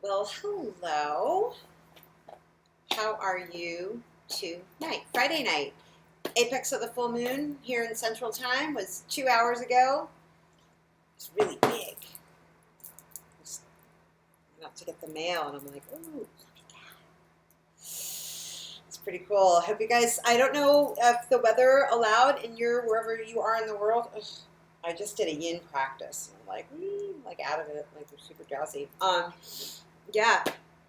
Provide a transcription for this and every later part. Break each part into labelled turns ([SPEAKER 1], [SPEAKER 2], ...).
[SPEAKER 1] Well, hello. How are you tonight? Friday night. Apex of the full moon here in Central Time was 2 hours ago. It's really big. Just went out to get the mail, and I'm like, ooh, look at that. It's pretty cool. Hope you guys. I don't know if the weather allowed in your wherever you are in the world. Ugh, I just did a yin practice. I'm like out of it, like I'm super drowsy. Yeah,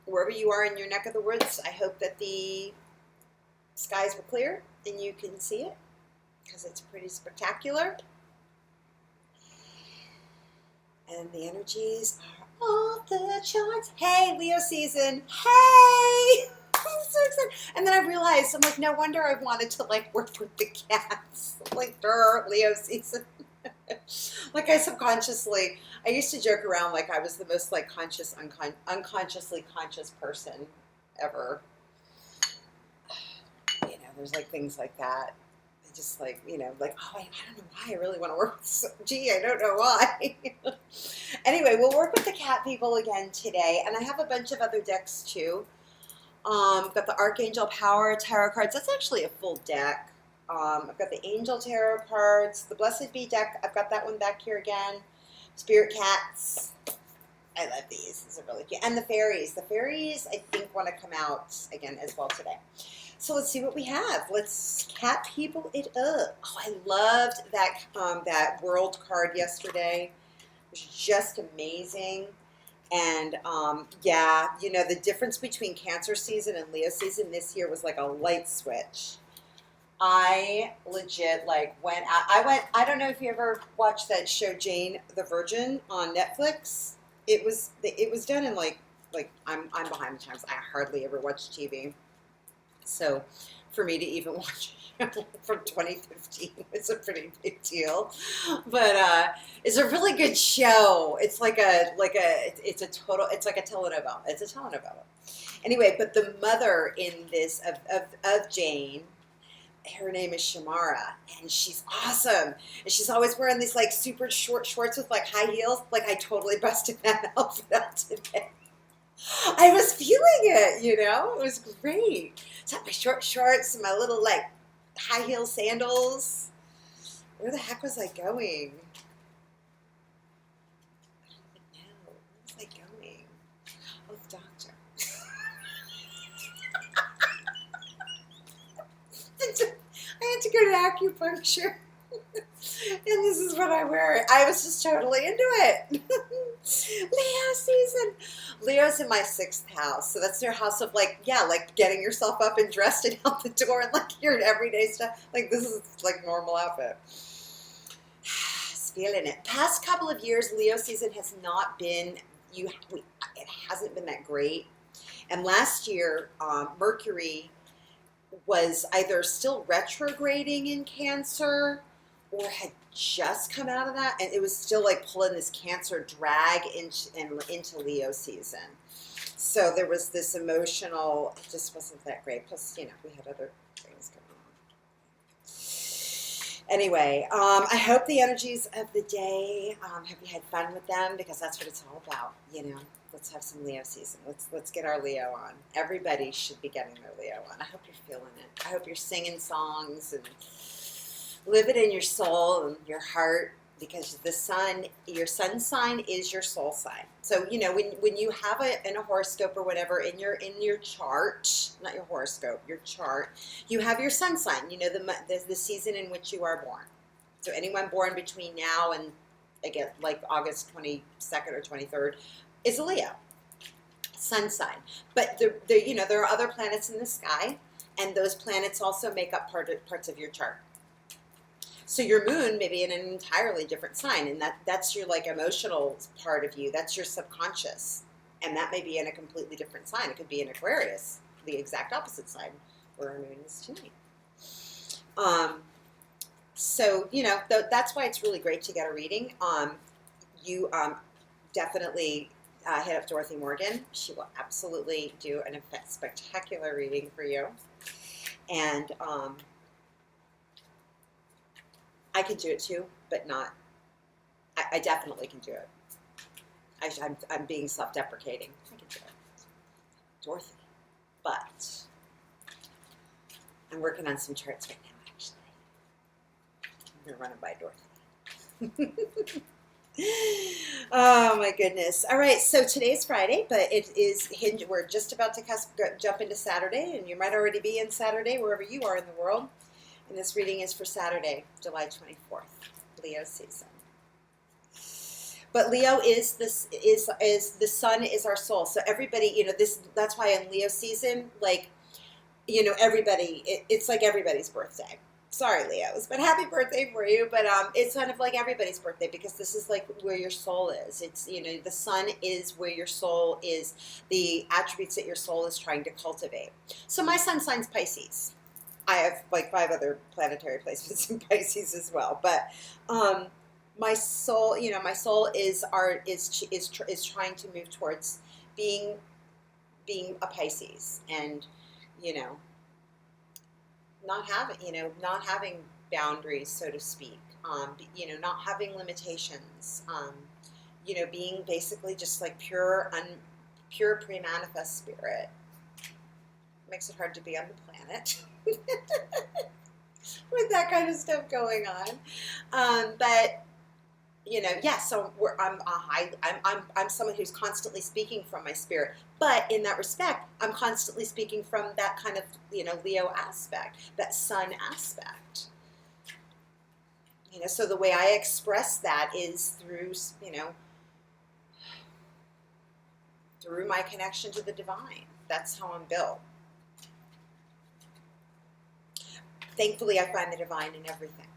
[SPEAKER 1] wherever you are in your neck of the woods, I hope that the skies were clear and you can see it because it's pretty spectacular. And the energies are off the charts. Hey, Leo season. Hey! I'm so excited. And then I realized, I'm like, no wonder I wanted to like work with the cats. Like, Leo season. Like I used to joke around like I was the most like unconsciously conscious person ever. There's like things like that. I just like, like, oh, I don't know why I really want to work with, gee, I don't know why. Anyway, we'll work with the cat people again today. And I have a bunch of other decks too. Got the Archangel Power Tarot cards. That's actually a full deck. I've got the Angel Tarot cards, the Blessed Be deck. I've got that one back here again. Spirit Cats. I love these. These are really cute. And the fairies. The fairies, I think, want to come out again as well today. So let's see what we have. Let's cat people it up. Oh, I loved that world card yesterday. It was just amazing. And yeah, the difference between Cancer season and Leo season this year was like a light switch. I legit like went out. I don't know if you ever watched that show Jane the Virgin on Netflix. It was done in I'm behind the times. I hardly ever watch TV. So for me to even watch from 2015 is a pretty big deal. But it's a really good show. It's it's like a telenovela. It's a telenovela. Anyway, but the mother in this of Jane, her name is Shamara, and she's awesome. And she's always wearing these like super short shorts with like high heels. Like I totally busted that outfit out today. I was feeling it, It was great. So I had my short shorts and my little like high heel sandals. Where the heck was I going? I don't even know. Where was I going? Oh, the doctor. I had to go to acupuncture. And this is what I wear. I was just totally into it. Leo season. Leo's in my sixth house. So that's their house of like, yeah, like getting yourself up and dressed and out the door and like your everyday stuff. Like this is like normal outfit. Just feeling it. Past couple of years, Leo season has not been, it hasn't been that great. And last year, Mercury was either still retrograding in Cancer or had just come out of that, and it was still like pulling this Cancer drag into Leo season. So there was this emotional, it just wasn't that great. Plus, we had other things going on. Anyway, I hope the energies of the day, have you had fun with them? Because that's what it's all about, Let's have some Leo season. Let's get our Leo on. Everybody should be getting their Leo on. I hope you're feeling it. I hope you're singing songs and live it in your soul and your heart, because the sun, your sun sign is your soul sign. So when you have in a horoscope or whatever in your chart, not your horoscope, your chart, you have your sun sign. The season in which you are born. So anyone born between now and again like August 22nd or 23rd is a Leo sun sign. But there are other planets in the sky, and those planets also make up parts of your chart. So your moon may be in an entirely different sign, and that's your like emotional part of you. That's your subconscious, and that may be in a completely different sign. It could be in Aquarius, the exact opposite sign where our moon is tonight. So that's why it's really great to get a reading. You definitely hit up Dorothy Morgan. She will absolutely do a spectacular reading for you, and I can do it too, but not. I definitely can do it. I'm being self-deprecating. I can do it. Dorothy. But I'm working on some charts right now, actually. I'm going to run it by Dorothy. Oh my goodness. All right, so today's Friday, but it is hinge. We're just about to jump into Saturday, and you might already be in Saturday wherever you are in the world. And this reading is for Saturday, July 24th, Leo season. But Leo is the sun is our soul. So everybody, that's why in Leo season, like, everybody, it's like everybody's birthday. Sorry, Leos, but happy birthday for you. But it's kind of like everybody's birthday because this is like where your soul is. It's, the sun is where your soul is, the attributes that your soul is trying to cultivate. So my sun sign's Pisces. I have like 5 other planetary placements in Pisces as well. But my soul, is trying to move towards being a Pisces, and not having boundaries, so to speak, not having limitations, being basically just like pure pre-manifest spirit. Makes it hard to be on the planet with that kind of stuff going on. But yeah. So I'm someone who's constantly speaking from my spirit, but in that respect, I'm constantly speaking from that kind of Leo aspect, that sun aspect. So the way I express that is through through my connection to the divine. That's how I'm built. Thankfully, I find the divine in everything.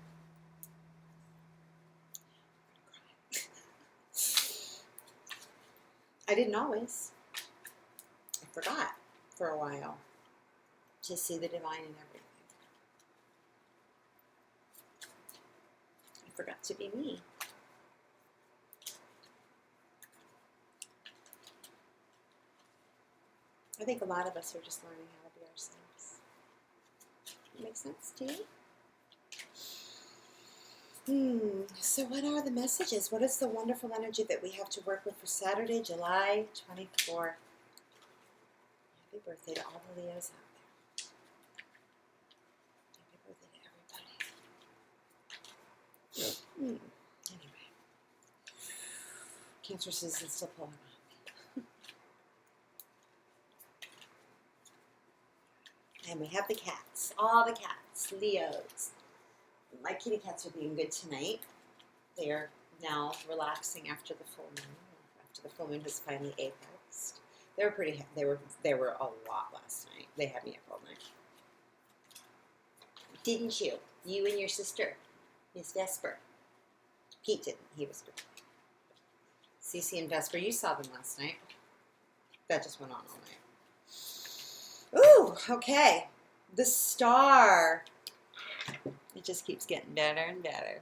[SPEAKER 1] I didn't always. I forgot for a while to see the divine in everything. I forgot to be me. I think a lot of us are just learning how to be ourselves. Make sense to you? So what are the messages? What is the wonderful energy that we have to work with for Saturday, July 24th? Happy birthday to all the Leos out there. Happy birthday to everybody. Anyway. Cancer season still pulling on. And we have the cats. All the cats. Leos. My kitty cats are being good tonight. They are now relaxing after the full moon. After the full moon has finally apexed. They were a lot last night. They had me up all night. Didn't you? You and your sister, Miss Vesper. Pete didn't. He was good. Cece and Vesper, you saw them last night. That just went on all night. Ooh, okay. The star. It just keeps getting better and better.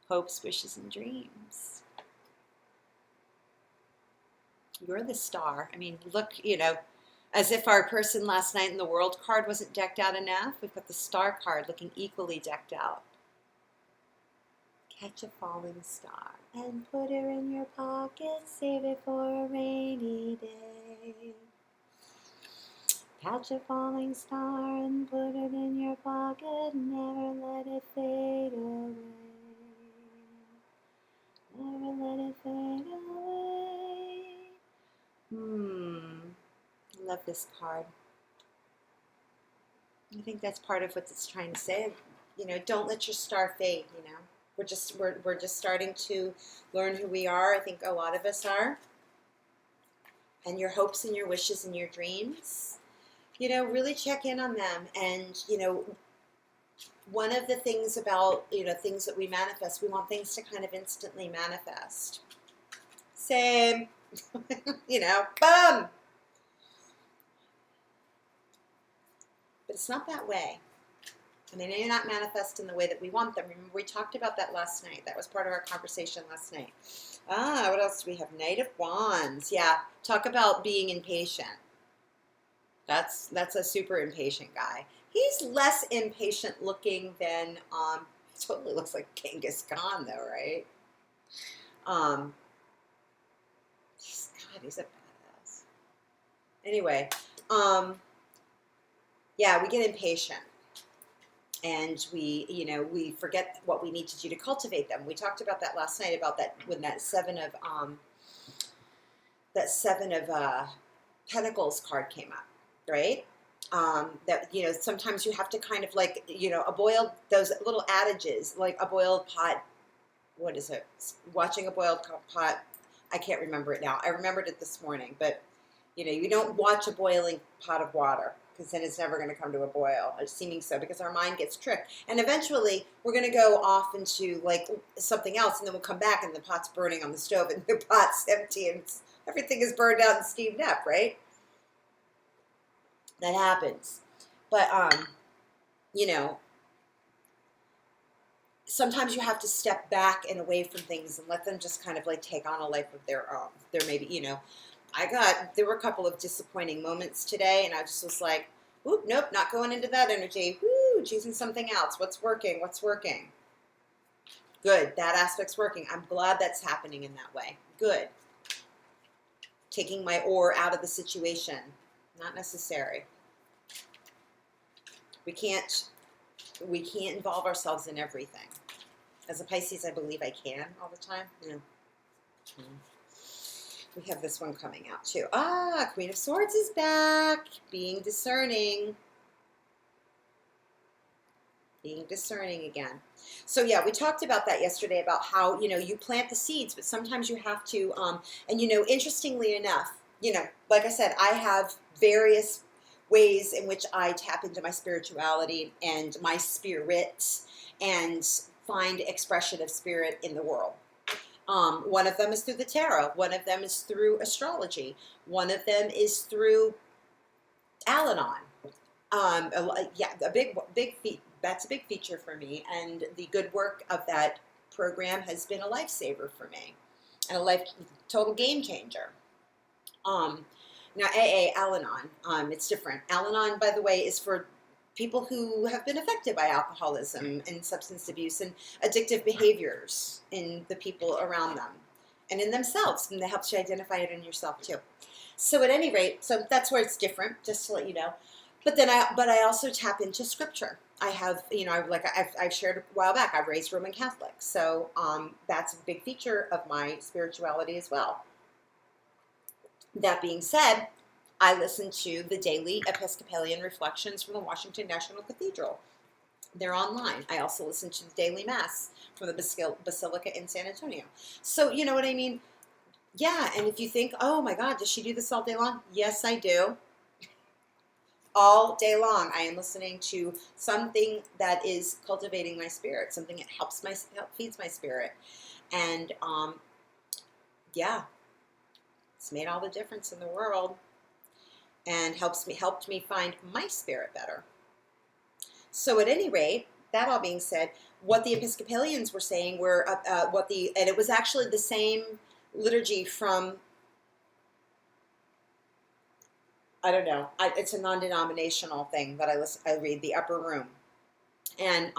[SPEAKER 1] Hopes, wishes, and dreams. You're the star. I mean, look, as if our person last night in the world card wasn't decked out enough. We've got the star card looking equally decked out. Catch a falling star and put her in your pocket. Save it for a rainy day. Catch a falling star and put it in your pocket. Never let it fade away. Never let it fade away. I love this card. I think that's part of what it's trying to say. Don't let your star fade. We're just starting to learn who we are. I think a lot of us are. And your hopes and your wishes and your dreams. Really check in on them. And, one of the things about, things that we manifest, we want things to kind of instantly manifest. Same. Boom. But it's not that way. And they may not manifest in the way that we want them. Remember, we talked about that last night. That was part of our conversation last night. What else do we have? Knight of Wands. Yeah, talk about being impatient. That's a super impatient guy. He's less impatient looking than, he totally looks like Genghis Khan though, right? He's a badass. Anyway, yeah, we get impatient. And we forget what we need to do to cultivate them. We talked about that last night, about that when that seven of Pentacles card came up, right? That sometimes you have to kind of like those little adages, like a boiled pot. What is it? Watching a boiled pot. I can't remember it now. I remembered it this morning, but you don't watch a boiling pot of water, because then it's never going to come to a boil, or seeming so, because our mind gets tricked. And eventually we're going to go off into like something else, and then we'll come back and the pot's burning on the stove and the pot's empty and everything is burned out and steamed up, right? That happens. But, sometimes you have to step back and away from things and let them just kind of like take on a life of their own. There may be, there were a couple of disappointing moments today, and I just was like, oop, nope, not going into that energy. Woo, choosing something else. What's working? What's working? Good. That aspect's working. I'm glad that's happening in that way. Good. Taking my oar out of the situation. Not necessary. We can't involve ourselves in everything. As a Pisces, I believe I can all the time. We have this one coming out too. Queen of Swords is back. Being discerning. Being discerning again. So yeah, we talked about that yesterday, about how, you plant the seeds, but sometimes you have to, and interestingly enough, like I said, I have various ways in which I tap into my spirituality and my spirit and find expression of spirit in the world. One of them is through the tarot. One of them is through astrology. One of them is through Al-Anon. That's a big feature for me, and the good work of that program has been a lifesaver for me, and a total game changer. Now AA, Al-Anon, it's different. Al-Anon, by the way, is for people who have been affected by alcoholism and substance abuse and addictive behaviors in the people around them and in themselves, and that helps you identify it in yourself too. So at any rate, so that's where it's different, just to let you know. But I also tap into scripture. I have, I've shared a while back, I've raised Roman Catholic, so that's a big feature of my spirituality as well. That being said, I listen to the daily Episcopalian reflections from the Washington National Cathedral. They're online. I also listen to the daily Mass from the Basilica in San Antonio. So, you know what I mean? Yeah, and if you think, oh my God, does she do this all day long? Yes, I do. All day long, I am listening to something that is cultivating my spirit, something that feeds my spirit. And, yeah, it's made all the difference in the world. And helped me find my spirit better. So at any rate, that all being said, what the Episcopalians were saying were and it was actually the same liturgy from, I don't know, it's a non-denominational thing that I read, the Upper Room, and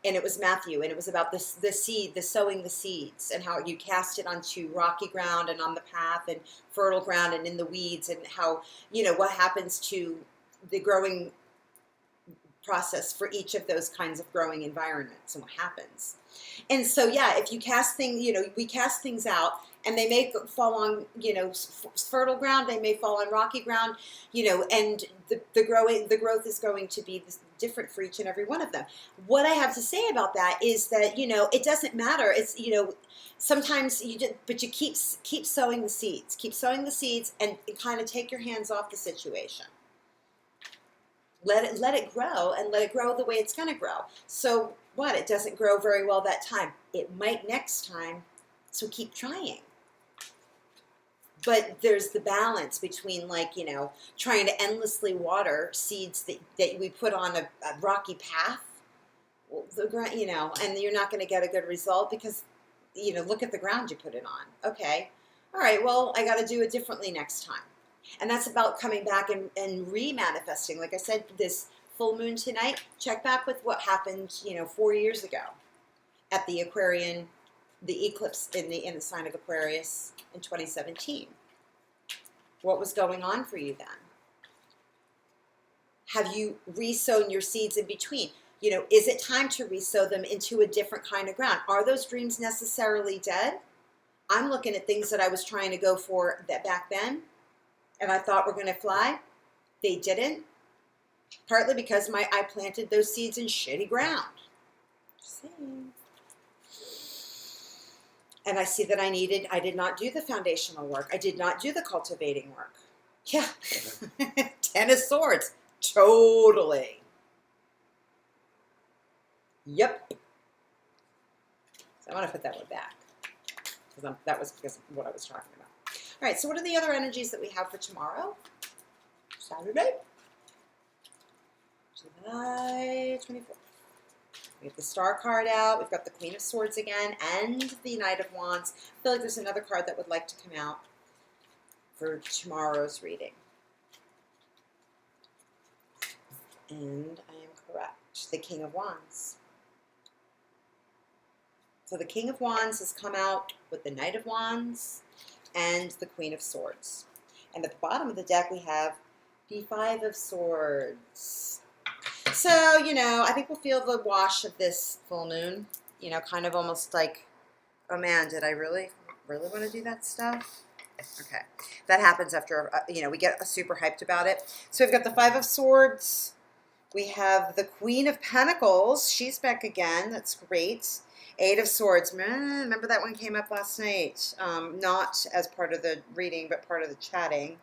[SPEAKER 1] it was Matthew, and it was about the sowing the seeds, and how you cast it onto rocky ground and on the path and fertile ground and in the weeds, and how, what happens to the growing process for each of those kinds of growing environments and what happens. And so, yeah, if you cast things, we cast things out, and they may fall on, fertile ground, they may fall on rocky ground, and the growth is going to be different for each and every one of them. What I have to say about that is that, it doesn't matter. It's, sometimes you keep sowing the seeds, and kind of take your hands off the situation. Let it grow, and let it grow the way it's going to grow. So what? It doesn't grow very well that time. It might next time, so keep trying. But there's the balance between, trying to endlessly water seeds that we put on a rocky path, and you're not going to get a good result because, look at the ground you put it on. Okay. All right, well, I got to do it differently next time. And that's about coming back and re-manifesting. Like I said, this full moon tonight, check back with what happened, 4 years ago at the eclipse in the sign of Aquarius in 2017. What was going on for you then? Have you resown your seeds in between? You know, is it time to resow them into a different kind of ground? Are those dreams necessarily dead? I'm looking at things that I was trying to go for that back then, and I thought were going to fly. They didn't. Partly because I planted those seeds in shitty ground. Just saying. And I see that I did not do the foundational work. I did not do the cultivating work. Yeah. 10 of Swords. Totally. Yep. So I want to put that one back. Because that was because of what I was talking about. All right, so what are the other energies that we have for tomorrow? Saturday. July 24th. We have the Star card out. We've got the Queen of Swords again and the Knight of Wands. I feel like there's another card that would like to come out for tomorrow's reading. And I am correct. The King of Wands. So the King of Wands has come out with the Knight of Wands and the Queen of Swords. And at the bottom of the deck we have the Five of Swords. So, you know, I think we'll feel the wash of this full moon. You know, kind of almost like, oh man, did I really want to do that stuff? Okay. That happens after, you know, we get super hyped about it. So we've got the Five of Swords. We have the Queen of Pentacles. She's back again. That's great. Eight of Swords. Remember that one came up last night. Not as part of the reading, but part of the chatting.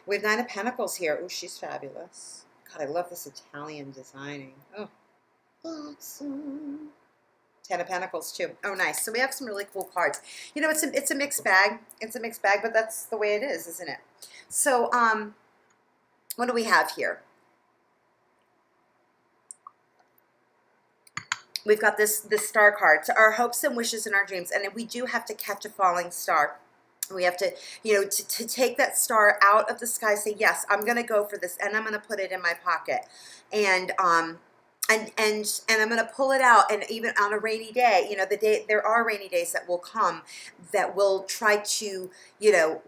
[SPEAKER 1] We have Nine of Pentacles here. Oh, she's fabulous. God, I love this Italian designing. Oh, awesome. Ten of Pentacles, too. Oh, nice. So we have some really cool cards. You know, it's a mixed bag. It's a mixed bag, but that's the way it is, isn't it? So, what do we have here? We've got this star card. So our hopes and wishes and our dreams. And we do have to catch a falling star. We have to, you know, to take that star out of the sky, say, yes, I'm going to go for this, and I'm going to put it in my pocket. And I'm going to pull it out, and even on a rainy day, you know, there are rainy days that will come that will try to, you know,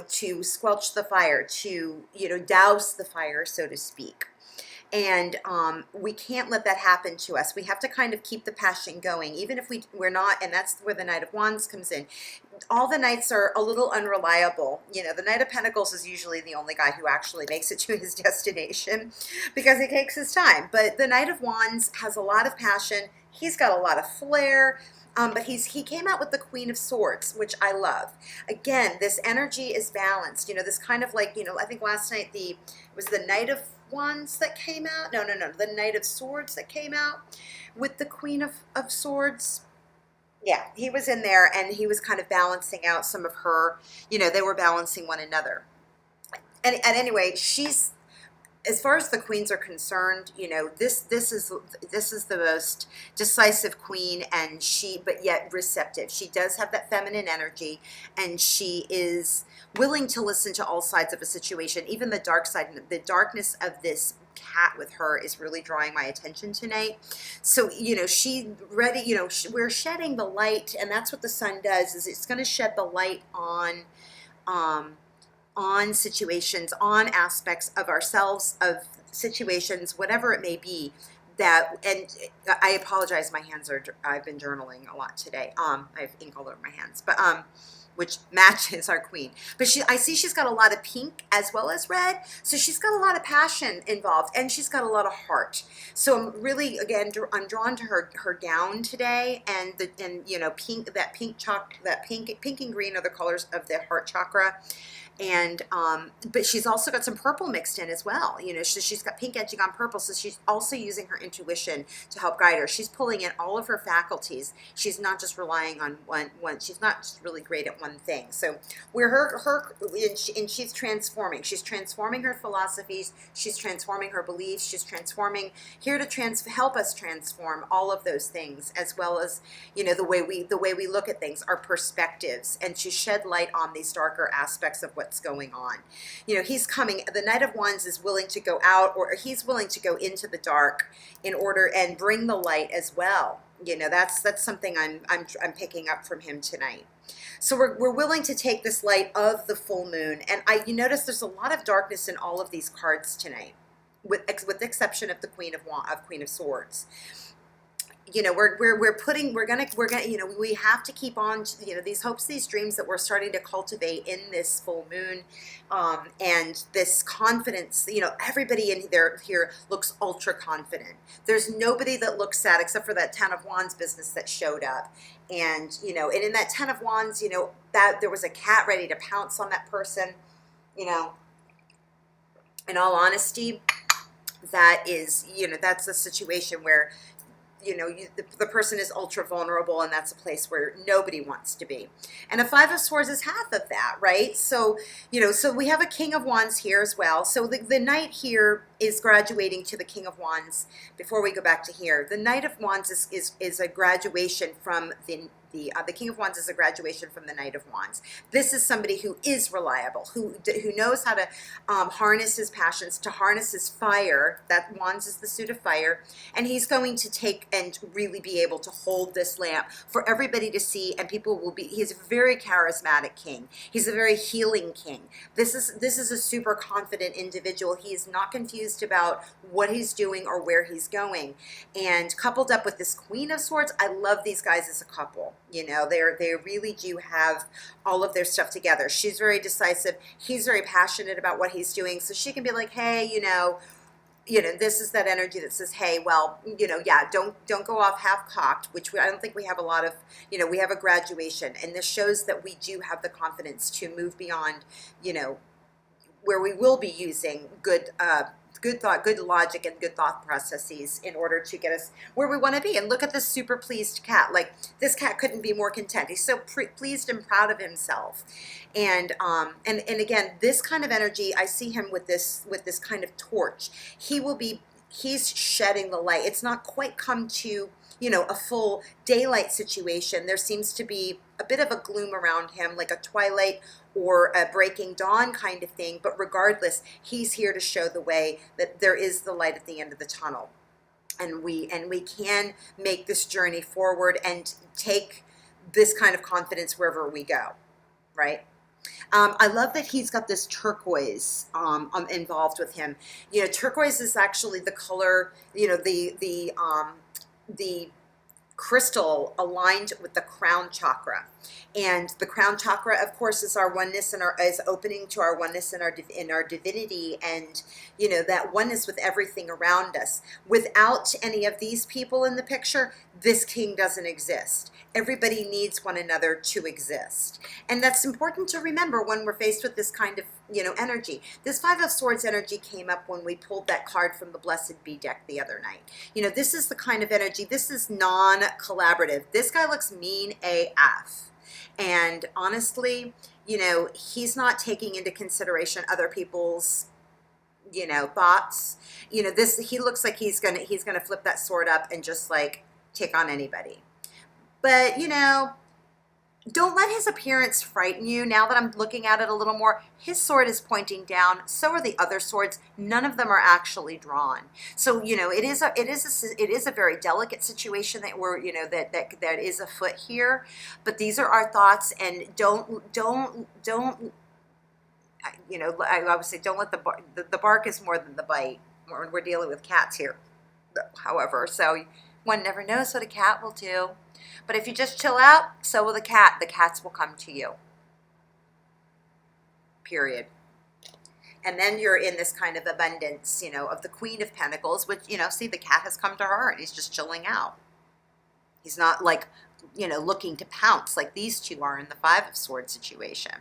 [SPEAKER 1] to squelch the fire, to, you know, douse the fire, so to speak. And we can't let that happen to us. We have to kind of keep the passion going, even if we're not, and that's where the Knight of Wands comes in. All the knights are a little unreliable. You know, the Knight of Pentacles is usually the only guy who actually makes it to his destination because he takes his time. But the Knight of Wands has a lot of passion. He's got a lot of flair. But he came out with the Queen of Swords, which I love. Again, this energy is balanced. You know, this kind of like, you know, I think last night it was the Knight of Wands that came out. No, the Knight of Swords that came out with the Queen of Swords. Yeah, he was in there, and he was kind of balancing out some of her, you know, they were balancing one another. And anyway, she's, as far as the queens are concerned, you know, this is the most decisive queen, and but yet receptive. She does have that feminine energy, and she is willing to listen to all sides of a situation, even the dark side. The darkness of this cat with her is really drawing my attention tonight. So, you know, we're shedding the light, and that's what the sun does, is it's going to shed the light on situations, on aspects of ourselves, of situations, whatever it may be. And I apologize, my hands I've been journaling a lot today. I have ink all over my hands, but which matches our queen. But I see she's got a lot of pink as well as red, so she's got a lot of passion involved, and she's got a lot of heart. So I'm really, again, I'm drawn to her gown today, and you know, pink and green are the colors of the heart chakra. And but she's also got some purple mixed in as well. You know, she's got pink edging on purple, so she's also using her intuition to help guide her. She's pulling in all of her faculties. She's not just relying on one. She's not just really great at one thing. So where and she's transforming. She's transforming her philosophies. She's transforming her beliefs. She's transforming, here to help us transform all of those things, as well as, you know, the way we look at things, our perspectives, and to shed light on these darker aspects of what's going on. You know, he's coming, the Knight of Wands is willing to go out, or he's willing to go into the dark in order and bring the light as well. You know, that's something I'm picking up from him tonight. So we're willing to take this light of the full moon, and you notice there's a lot of darkness in all of these cards tonight, with the exception of the Queen of Swords. You know, we're gonna you know, we have to keep on, you know, these hopes, these dreams that we're starting to cultivate in this full moon, and this confidence. You know, everybody in there here looks ultra confident. There's nobody that looks sad except for that Ten of Wands business that showed up. And you know, and in that Ten of Wands, you know, that there was a cat ready to pounce on that person. You know, in all honesty, that is, you know, that's a situation where, you know, the person is ultra vulnerable, and that's a place where nobody wants to be. And a Five of Swords is half of that, right? So, you know, so we have a King of Wands here as well. So the Knight here is graduating to the King of Wands. Before we go back to here, the Knight of Wands is a graduation from the King of Wands is a graduation from the Knight of Wands. This is somebody who is reliable, who knows how to harness his passions, to harness his fire. That Wands is the suit of fire, and he's going to take and really be able to hold this lamp for everybody to see, and people will be. He's a very charismatic king. He's a very healing king. This is a super confident individual. He is not confused about what he's doing or where he's going. And coupled up with this Queen of Swords, I love these guys as a couple. You know, they really do have all of their stuff together. She's very decisive. He's very passionate about what he's doing. So she can be like, hey, you know, this is that energy that says, hey, well, you know, yeah, don't go off half-cocked, which I don't think we have a lot of. You know, we have a graduation, and this shows that we do have the confidence to move beyond, you know, where we will be using good thought, good logic, and good thought processes in order to get us where we want to be. And look at this super pleased cat. Like, this cat couldn't be more content. He's so pleased and proud of himself. And again, this kind of energy, I see him with this kind of torch. He's shedding the light. It's not quite come to, you know, a full daylight situation. There seems to be a bit of a gloom around him, like a twilight or a breaking dawn kind of thing. But regardless, he's here to show the way that there is the light at the end of the tunnel. And we can make this journey forward and take this kind of confidence wherever we go, right? I love that he's got this turquoise involved with him. You know, turquoise is actually the color, you know, the crystal aligned with the crown chakra. And the crown chakra, of course, is our oneness and is opening to our oneness and our divinity, and, you know, that oneness with everything around us. Without any of these people in the picture, this king doesn't exist. Everybody needs one another to exist. And that's important to remember when we're faced with this kind of, you know, energy. This Five of Swords energy came up when we pulled that card from the Blessed Be deck the other night. You know, this is the kind of energy, this is non-collaborative. This guy looks mean AF. And honestly, you know, he's not taking into consideration other people's, you know, thoughts. You know, he looks like he's gonna flip that sword up and just like take on anybody. But, you know, don't let his appearance frighten you. Now that I'm looking at it a little more, his sword is pointing down. So are the other swords. None of them are actually drawn. So, you know, it is a very delicate situation that we're, you know, that is afoot here. But these are our thoughts, and don't. You know, I always say, don't let the bark is more than the bite. We're dealing with cats here, however. So one never knows what a cat will do. But if you just chill out, so will the cat. The cats will come to you. Period. And then you're in this kind of abundance, you know, of the Queen of Pentacles, which, you know, see, the cat has come to her and he's just chilling out. He's not like, you know, looking to pounce like these two are in the Five of Swords situation.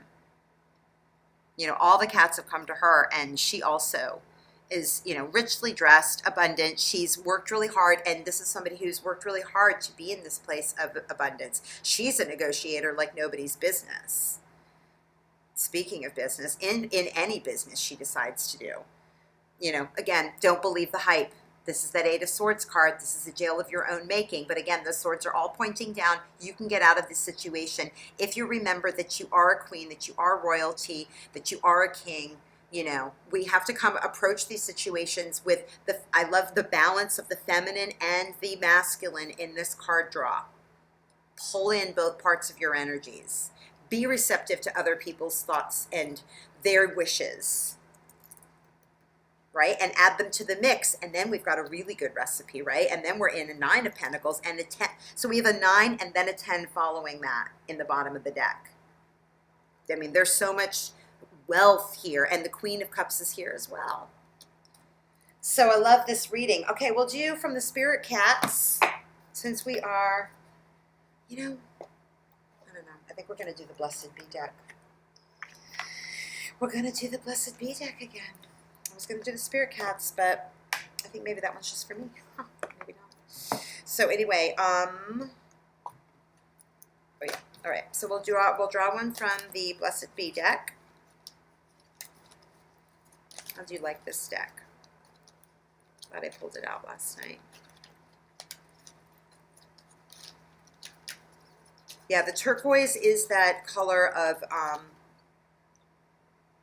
[SPEAKER 1] You know, all the cats have come to her, and she also is, you know, richly dressed, abundant. She's worked really hard, and this is somebody who's worked really hard to be in this place of abundance. She's a negotiator like nobody's business. Speaking of business, in any business she decides to do. You know, again, don't believe the hype. This is that Eight of Swords card. This is a jail of your own making. But again, the swords are all pointing down. You can get out of this situation if you remember that you are a queen, that you are royalty, that you are a king, We have to approach these situations with I love the balance of the feminine and the masculine in this card draw. Pull in both parts of your energies. Be receptive to other people's thoughts and their wishes, right? And add them to the mix. And then we've got a really good recipe, right? And then we're in a 9 of Pentacles and a 10. So we have a 9 and then a 10 following that in the bottom of the deck. I mean, there's so much wealth here. And the Queen of Cups is here as well. So I love this reading. Okay, we'll do from the Spirit Cats, since we are, I don't know. I think we're going to do the Blessed Bee deck. We're going to do the Blessed Bee deck again. I was going to do the Spirit Cats, but I think maybe that one's just for me. Maybe not. So anyway, oh yeah. All right. So we'll draw one from the Blessed Bee deck. How do you like this deck? Glad I pulled it out last night. Yeah, the turquoise is that color of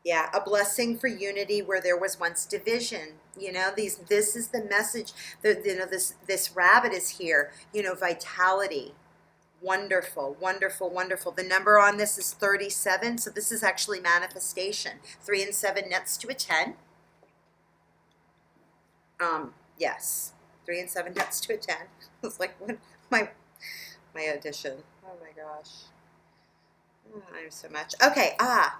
[SPEAKER 1] yeah, a blessing for unity where there was once division. This is the message. This rabbit is here. Vitality. Wonderful, wonderful, wonderful. The number on this is 37, so this is actually manifestation. 3 and 7 nets to a 10. Yes, 3 and 7 nets to a 10. It's like what my audition. Oh my gosh. I'm so much. Okay,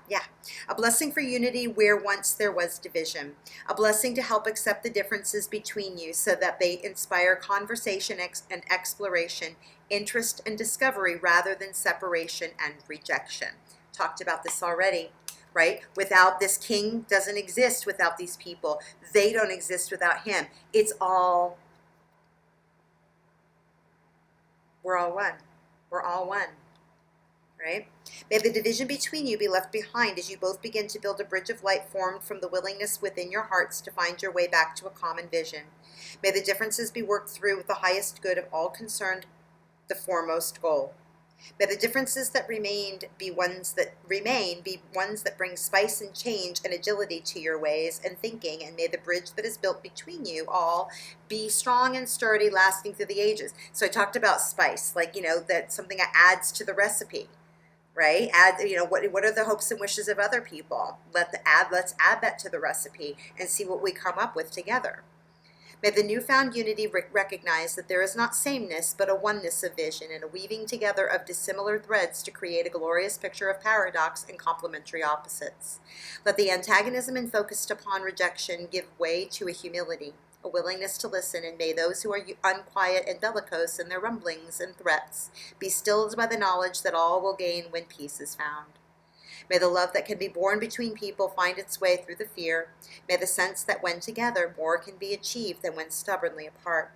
[SPEAKER 1] yeah. A blessing for unity where once there was division. A blessing to help accept the differences between you so that they inspire conversation and exploration, interest and discovery rather than separation and rejection. Talked about this already, right? Without this king doesn't exist without these people. They don't exist without him. It's all, we're all one. We're all one. Right? May the division between you be left behind as you both begin to build a bridge of light formed from the willingness within your hearts to find your way back to a common vision. May the differences be worked through with the highest good of all concerned, the foremost goal. May the differences that be ones that bring spice and change and agility to your ways and thinking, and may the bridge that is built between you all be strong and sturdy, lasting through the ages. So I talked about spice, like, that's something that adds to the recipe. Right? What are the hopes and wishes of other people? Let's add that to the recipe and see what we come up with together. May the newfound unity recognize that there is not sameness, but a oneness of vision and a weaving together of dissimilar threads to create a glorious picture of paradox and complementary opposites. Let the antagonism and focused upon rejection give way to a humility, a willingness to listen, and may those who are unquiet and bellicose in their rumblings and threats be stilled by the knowledge that all will gain when peace is found. May the love that can be born between people find its way through the fear. May the sense that when together more can be achieved than when stubbornly apart.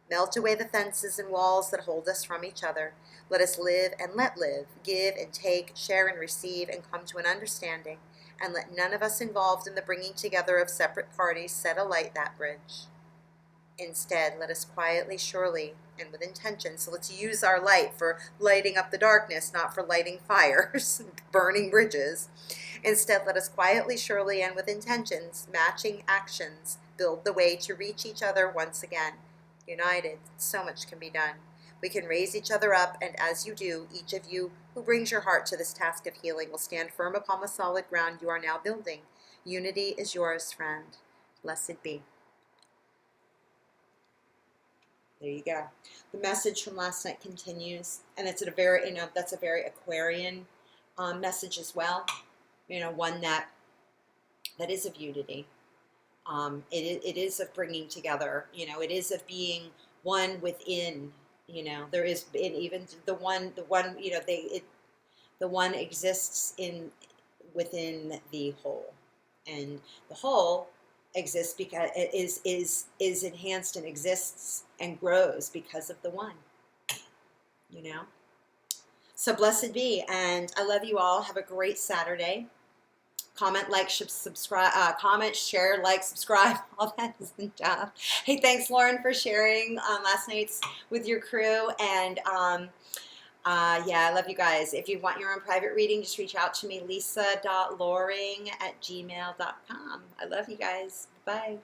[SPEAKER 1] Melt away the fences and walls that hold us from each other. Let us live and let live, give and take, share and receive, and come to an understanding. And let none of us involved in the bringing together of separate parties set alight that bridge. Instead, let us quietly, surely, and with intention. So let's use our light for lighting up the darkness, not for lighting fires, burning bridges. Instead, let us quietly, surely, and with intentions, matching actions, build the way to reach each other once again. United, so much can be done. We can raise each other up, and as you do, each of you who brings your heart to this task of healing will stand firm upon the solid ground you are now building. Unity is yours, friend. Blessed be. There you go. The message from last night continues, and it's that's a very Aquarian message as well. One that is of unity. It is of bringing together. It is of being one within. There is, and even the one. The one exists within the whole, and the whole exists because it is enhanced and exists and grows because of the one. So blessed be, and I love you all. Have a great Saturday. Comment, like, subscribe, comment, share, like, subscribe, all that stuff. Hey, thanks, Lauren, for sharing last night's with your crew, and Yeah, I love you guys. If you want your own private reading, just reach out to me, lisa.loring@gmail.com. I love you guys. Bye.